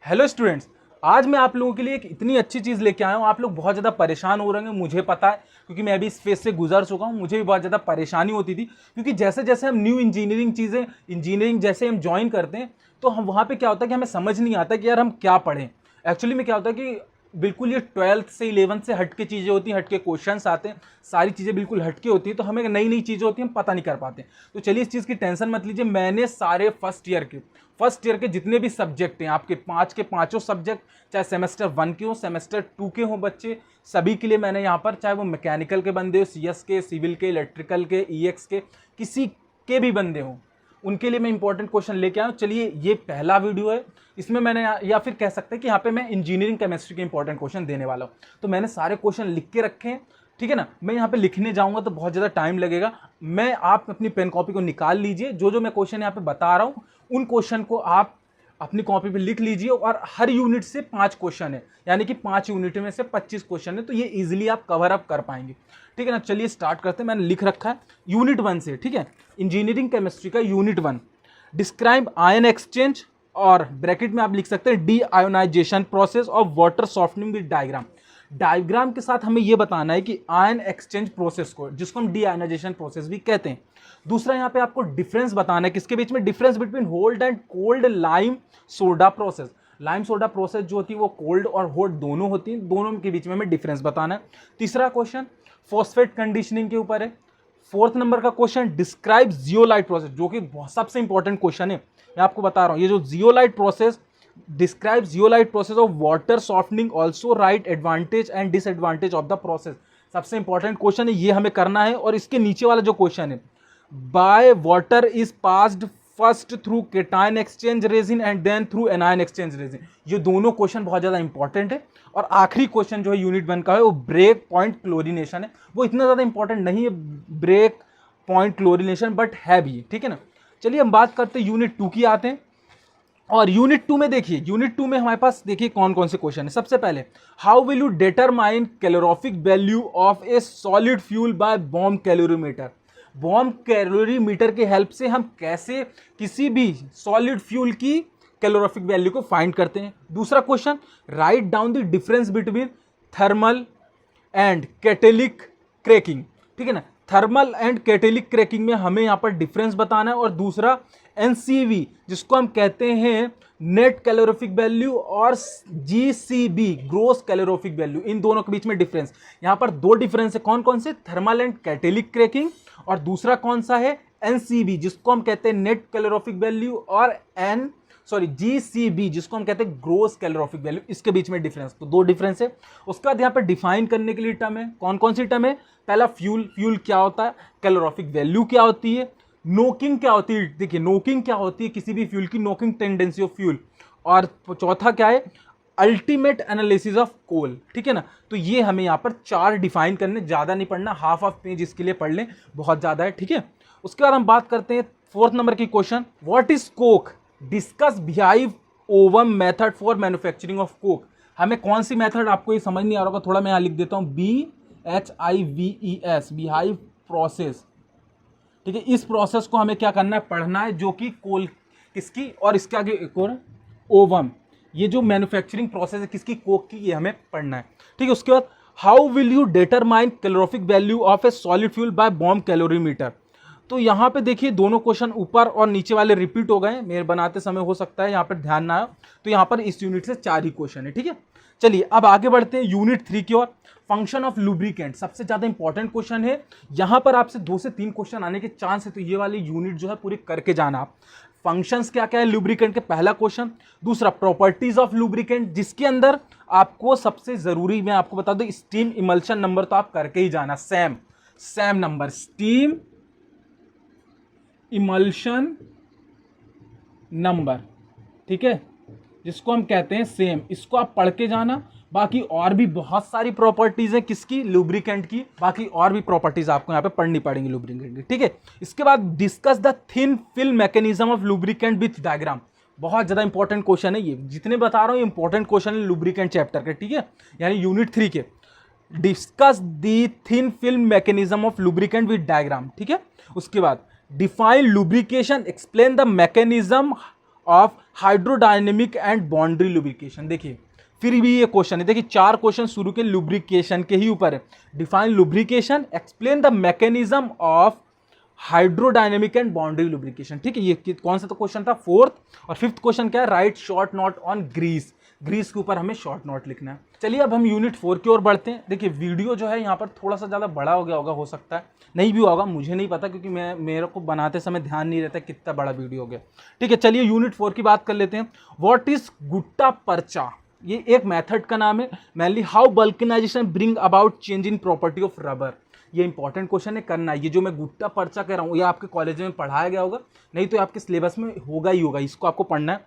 Hello students, आज मैं आप लोगों के लिए एक इतनी अच्छी चीज़ लेके आया हूँ। आप लोग बहुत ज़्यादा परेशान हो रहे हैं, मुझे पता है, क्योंकि मैं भी इस फेज से गुजर चुका हूँ। मुझे भी बहुत ज़्यादा परेशानी होती थी, क्योंकि जैसे जैसे हम न्यू इंजीनियरिंग जैसे हम ज्वाइन करते हैं, तो हम वहाँ पे क्या होता है कि हमें समझ नहीं आता कि यार हम क्या पढ़ें। एक्चुअली में क्या होता है कि बिल्कुल ये 12th से 11th से हट के चीज़ें होती हैं, हट के क्वेश्चंस आते हैं, सारी चीज़ें बिल्कुल हट के होती है, तो हमें नई नई चीज़ें होती हैं, हम पता नहीं कर पाते। तो चलिए, इस चीज़ की टेंशन मत लीजिए। मैंने सारे फर्स्ट ईयर के जितने भी सब्जेक्ट हैं, आपके पाँच के पाँचों सब्जेक्ट, चाहे सेमेस्टर 1 के हो, सेमेस्टर 2 के हो बच्चे, सभी के लिए मैंने यहाँ पर, चाहे वो मैकेनिकल के बंदे हो, CS के, सिविल के, इलेक्ट्रिकल के, EX के, किसी के भी बंदे हों, उनके लिए मैं इंपॉर्टेंट क्वेश्चन लेके आया हूँ। चलिए, ये पहला वीडियो है, इसमें मैंने, या फिर कह सकते हैं कि यहाँ पे मैं इंजीनियरिंग केमिस्ट्री के इंपॉर्टेंट क्वेश्चन देने वाला हूँ। तो मैंने सारे क्वेश्चन लिख के रखे हैं, ठीक है ना। मैं यहाँ पे लिखने जाऊँगा तो बहुत ज़्यादा टाइम लगेगा। आप अपनी पेन कॉपी को निकाल लीजिए, जो जो मैं क्वेश्चन यहाँ पे बता रहा हूँ उन क्वेश्चन को आप अपनी कॉपी पे लिख लीजिए। और हर यूनिट से 5 क्वेश्चन है, यानी कि 5 यूनिट में से 25 क्वेश्चन है, तो ये इजीली आप कवर अप कर पाएंगे, ठीक है ना। चलिए स्टार्ट करते हैं। मैंने लिख रखा है यूनिट 1 से, ठीक है, इंजीनियरिंग केमिस्ट्री का यूनिट 1, डिस्क्राइब आयन एक्सचेंज, और ब्रैकेट में आप लिख सकते हैं deionisation process of water softening with diagram. Diagram के साथ हमें यह बताना है कि आयन एक्सचेंज प्रोसेस को, जिसको हम डी आयोनाइजेशन प्रोसेस भी कहते हैं। दूसरा, यहाँ पे आपको डिफरेंस बताना है, किसके बीच में, difference between hold and cold lime soda process. Lime soda process जो होती है वो कोल्ड और हॉट दोनों होती है, दोनों के बीच में हमें डिफरेंस बताना है। तीसरा क्वेश्चन फॉस्फेट कंडीशनिंग के ऊपर है। फोर्थ नंबर का क्वेश्चन डिस्क्राइब जियोलाइट प्रोसेस, जो कि सबसे इंपॉर्टेंट क्वेश्चन है, मैं आपको बता रहा हूं। ये जो zeolite process, describe zeolite process of water softening, also right advantage and disadvantage of the process. सबसे इंपॉर्टेंट क्वेश्चन है, ये हमें करना है। और इसके नीचे वाला जो क्वेश्चन है, by water is passed first through cation exchange resin and then through anion exchange resin. ये दोनों क्वेश्चन बहुत ज्यादा इंपॉर्टेंट है। और आखिरी क्वेश्चन जो है यूनिट 1 का है, वो ब्रेक पॉइंट क्लोरिनेशन है। वो इतना ज्यादा इंपॉर्टेंट नहीं है ब्रेक पॉइंट क्लोरिनेशन, बट है भी, ठीक है ना। चलिए हम बात करते हैं यूनिट 2 की आते हैं। और यूनिट 2 में देखिए, यूनिट 2 में हमारे पास देखिए कौन कौन से क्वेश्चन है। सबसे पहले, how will you determine calorific value of a solid fuel by bomb calorimeter. Bomb calorimeter के हेल्प से हम कैसे किसी भी सॉलिड फ्यूल की कैलोरीफिक वैल्यू को फाइंड करते हैं। दूसरा question, write down the difference between thermal and catalytic cracking, ठीक है ना। थर्मल एंड कैटेलिक क्रैकिंग में हमें यहां पर डिफरेंस बताना है। और दूसरा NCV, जिसको हम कहते हैं नेट कैलोरीफिक वैल्यू, और GCB ग्रोस कैलोरीफिक वैल्यू, इन दोनों के बीच में डिफरेंस। यहां पर दो डिफरेंस है, कौन कौन से, थर्मल एंड कैटेलिक क्रैकिंग, और दूसरा कौन सा है, NCV, जिसको हम कहते हैं नेट कैलोरीफिक वैल्यू, और GCB, जिसको हम कहते हैं ग्रोस कैलोरीफिक वैल्यू। इसके बीच में डिफरेंस, तो दो डिफरेंस है। उसके बाद यहाँ पर डिफाइन करने के लिए टर्म है, कौन कौन सी टर्म है। पहला, फ्यूल क्या होता है, कैलोरीफिक वैल्यू क्या होती है, नोकिंग क्या होती है। देखिए, नोकिंग क्या होती है किसी भी फ्यूल की, नोकिंग टेंडेंसी ऑफ फ्यूल। और चौथा क्या है, अल्टीमेट एनालिसिस ऑफ कोल, ठीक है ना। तो ये हमें यहाँ पर 4 डिफाइन करने, ज्यादा नहीं पढ़ना, हाफ ऑफ पेज इसके लिए पढ़ लें, बहुत ज्यादा है, ठीक है। उसके बाद हम बात करते हैं 4th नंबर की question, what is Coke, discuss beehive ovum method for manufacturing of Coke. हमें कौन सी मेथड, आपको ये समझ नहीं आ रहा होगा, थोड़ा मैं यहाँ लिख देता हूँ, BHIVES, बिहाइव प्रोसेस, ठीक है। इस प्रोसेस को हमें क्या करना है, पढ़ना है, जो कि कोल किसकी, और इसके आगे एक और ओवम, ये जो मैन्युफैक्चरिंग प्रोसेस है किसकी, कोक की, ये हमें पढ़ना है, ठीक है। उसके बाद, how will you determine calorific value of a solid fuel by bomb calorimeter. तो यहाँ पे देखिए दोनों क्वेश्चन ऊपर और नीचे वाले रिपीट हो गए, मेरे बनाते समय हो सकता है यहाँ पर ध्यान ना आए, तो यहाँ पर इस यूनिट से 4 ही क्वेश्चन है, ठीक है। चलिए अब आगे बढ़ते हैं यूनिट 3 की ओर, फंक्शन ऑफ लुब्रिकेंट, सबसे ज्यादा इंपॉर्टेंट क्वेश्चन है। यहां पर आपसे 2 से 3 क्वेश्चन आने के चांस है, तो ये वाली यूनिट जो है पूरी करके जाना आप। फंक्शंस क्या क्या है लुब्रिकेंट के, पहला क्वेश्चन। दूसरा, प्रॉपर्टीज ऑफ लुब्रिकेंट, जिसके अंदर आपको सबसे जरूरी, मैं आपको बता दूं, स्टीम इमल्शन नंबर तो आप करके ही जाना, Sam number, steam emulsion number, ठीक है, जिसको हम कहते हैं सेम, इसको आप पढ़ के जाना। बाकी और भी बहुत सारी प्रॉपर्टीज हैं किसकी, लुब्रिकेंट की, बाकी और भी प्रॉपर्टीज आपको यहाँ पे पढ़नी पड़ेंगी लुब्रिकेंट की, ठीक है। इसके बाद, discuss the thin film mechanism of lubricant with diagram, बहुत ज्यादा इंपॉर्टेंट क्वेश्चन है ये, जितने बता रहा हूँ ये इंपॉर्टेंट क्वेश्चन है लुब्रिकेंट चैप्टर के, ठीक है, यानी यूनिट 3 के। Discuss the thin film mechanism of lubricant with diagram, ठीक है। उसके बाद, define lubrication, explain the mechanism of hydrodynamic and boundary lubrication. देखिए फिर भी ये क्वेश्चन है, देखिए 4 क्वेश्चन शुरू के लुब्रिकेशन के ही ऊपर है। Define lubrication, explain the mechanism of hydrodynamic and boundary lubrication. ठीक है, ये कौन सा तो क्वेश्चन था, 4th। और 5th क्वेश्चन क्या है, write short note on grease. Grease के ऊपर हमें शॉर्ट नोट लिखना है। चलिए अब हम यूनिट 4 की ओर बढ़ते हैं। देखिए वीडियो जो है यहाँ पर थोड़ा सा ज़्यादा बड़ा हो गया होगा, हो सकता है नहीं भी होगा, मुझे नहीं पता, क्योंकि मेरे को बनाते समय ध्यान नहीं रहता कितना बड़ा वीडियो हो गया। ठीक है, चलिए यूनिट 4 की बात कर लेते हैं। व्हाट इज गुट्टा पर्चा, ये एक मेथड का नाम है। Mainly how vulcanization bring about change in property of rubber. ये इंपॉर्टेंट क्वेश्चन है, करना है। ये जो मैं गुट्टा पर्चा कह रहा हूँ ये आपके कॉलेज में पढ़ाया गया होगा, नहीं तो आपके सिलेबस में होगा ही होगा, इसको आपको पढ़ना है।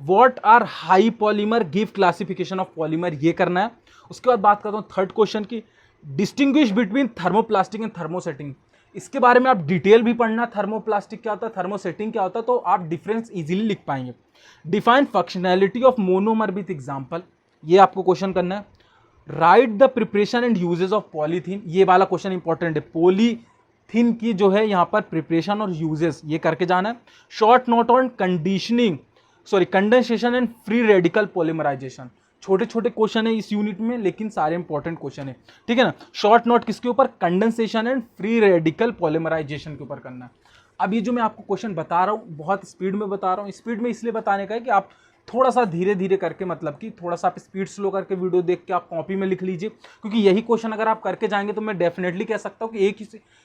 What are high polymer, give classification of polymer, ये करना है। उसके बाद बात करता हूँ 3rd क्वेश्चन की, distinguish between thermoplastic and thermosetting. इसके बारे में आप डिटेल भी पढ़ना, थर्मोप्लास्टिक क्या होता है, थर्मोसेटिंग क्या होता है, तो आप डिफरेंस इजीली लिख पाएंगे। Define functionality of monomer with example, ये आपको क्वेश्चन करना है। Right the preparation and uses of polythene, ये वाला क्वेश्चन इंपॉर्टेंट है। पॉलीथीन की जो है यहाँ पर प्रिपरेशन और यूजेस ये करके जाना है। Short note on condensation and free radical polymerization. छोटे छोटे क्वेश्चन है इस यूनिट में, लेकिन सारे इंपॉर्टेंट क्वेश्चन है। ठीक है ना, शॉर्ट नोट किसके ऊपर, condensation and free radical polymerization के ऊपर करना है। अब ये जो मैं आपको क्वेश्चन बता रहा हूँ बहुत स्पीड में बता रहा हूँ, स्पीड में इसलिए बताने का है कि आप थोड़ा सा धीरे धीरे करके, मतलब कि थोड़ा सा आप स्पीड स्लो करके वीडियो देख के आप कॉपी में लिख लीजिए, क्योंकि यही क्वेश्चन अगर आप करके जाएंगे तो मैं डेफिनेटली कह सकता हूँ कि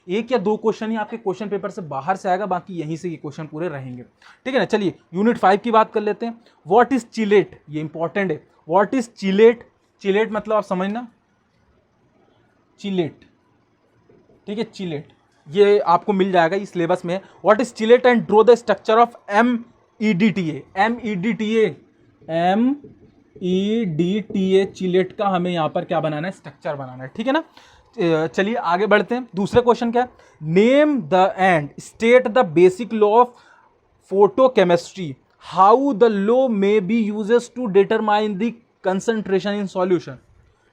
एक या 2 क्वेश्चन ही आपके क्वेश्चन पेपर से बाहर से आएगा, बाकी यहीं से ये क्वेश्चन पूरे रहेंगे। ठीक है ना, चलिए यूनिट 5 की बात कर लेते हैं। व्हाट इज चिलेट, ये इंपॉर्टेंट है। व्हाट इज चिलेट, चिलेट मतलब आप समझना, चिलेट, ठीक है, चिलेट ये आपको मिल जाएगा इस सिलेबस में। What is chelate and draw the structure of MEDTA, MEDTA chelate का हमें यहाँ पर क्या बनाना है, स्ट्रक्चर बनाना है। ठीक है ना, चलिए आगे बढ़ते हैं। दूसरे क्वेश्चन क्या है, name the and state the basic law of photochemistry, how the law may be uses to determine the concentration in solution.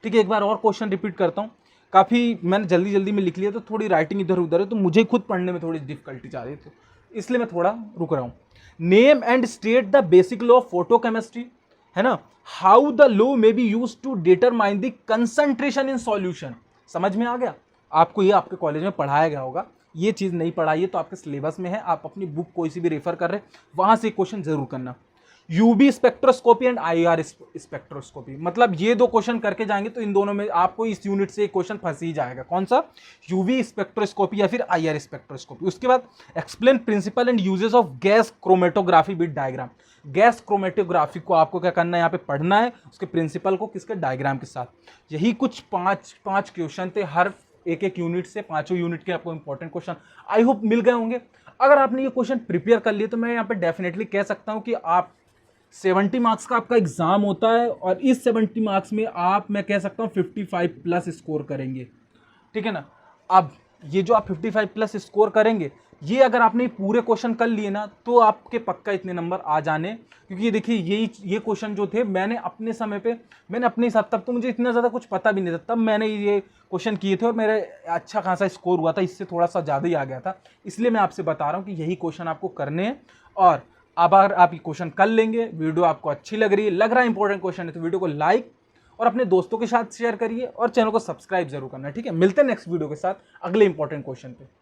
ठीक है, एक बार और क्वेश्चन रिपीट करता हूँ, काफ़ी मैंने जल्दी जल्दी में लिख लिया तो थोड़ी राइटिंग इधर उधर है, तो मुझे खुद पढ़ने में थोड़ी डिफिकल्टी आ रही है, तो इसलिए मैं थोड़ा रुक रहा हूँ। Name and state the basic law of photochemistry, है ना। How the law may be use to determine the concentration in solution. समझ में आ गया आपको, ये आपके कॉलेज में पढ़ाया गया होगा, ये चीज़ नहीं पढ़ाई है तो आपके सिलेबस में है, आप अपनी बुक कोई सी भी रेफर कर रहे हैं वहां से क्वेश्चन जरूर करना। UV spectroscopy and IR spectroscopy, मतलब ये 2 क्वेश्चन करके जाएंगे तो इन दोनों में आपको इस यूनिट से एक क्वेश्चन फंस ही जाएगा। कौन सा, यूवी स्पेक्ट्रोस्कोपी या फिर IR स्पेक्ट्रोस्कोपी। उसके बाद explain principle and uses of gas chromatography with diagram. Gas chromatography को आपको क्या करना है, यहाँ पे पढ़ना है, उसके प्रिंसिपल को किसके, डायग्राम के साथ। यही कुछ 5 क्वेश्चन थे हर एक यूनिट से, 5 यूनिट के आपको इंपॉर्टेंट क्वेश्चन आई होप मिल गए होंगे। अगर आपने ये क्वेश्चन प्रिपेयर कर लिए तो मैं यहाँ पे डेफिनेटली कह सकता हूँ कि आप 70 मार्क्स का आपका एग्जाम होता है, और इस 70 मार्क्स में आप, मैं कह सकता हूँ 55 प्लस स्कोर करेंगे। ठीक है ना, अब ये जो आप 55 प्लस स्कोर करेंगे, ये अगर आपने पूरे क्वेश्चन कर लिए ना तो आपके पक्का इतने नंबर आ जाने। क्योंकि ये देखिए ये क्वेश्चन जो थे मैंने अपने समय पे, मैंने अपने हिसाब, तब तो मुझे इतना ज़्यादा कुछ पता भी नहीं था, तब मैंने ये क्वेश्चन किए थे और मेरे अच्छा खासा स्कोर हुआ था, इससे थोड़ा सा ज़्यादा ही आ गया था। इसलिए मैं आपसे बता रहा हूँ कि यही क्वेश्चन आपको करने हैं, और अब अगर आप ये क्वेश्चन कर लेंगे, वीडियो आपको अच्छी लग रही है, लग रहा है इंपॉर्टेंट क्वेश्चन है, तो वीडियो को लाइक और अपने दोस्तों के साथ शेयर करिए और चैनल को सब्सक्राइब जरूर करना है। ठीक है, मिलते हैं नेक्स्ट वीडियो के साथ अगले इंपॉर्टेंट क्वेश्चन पे।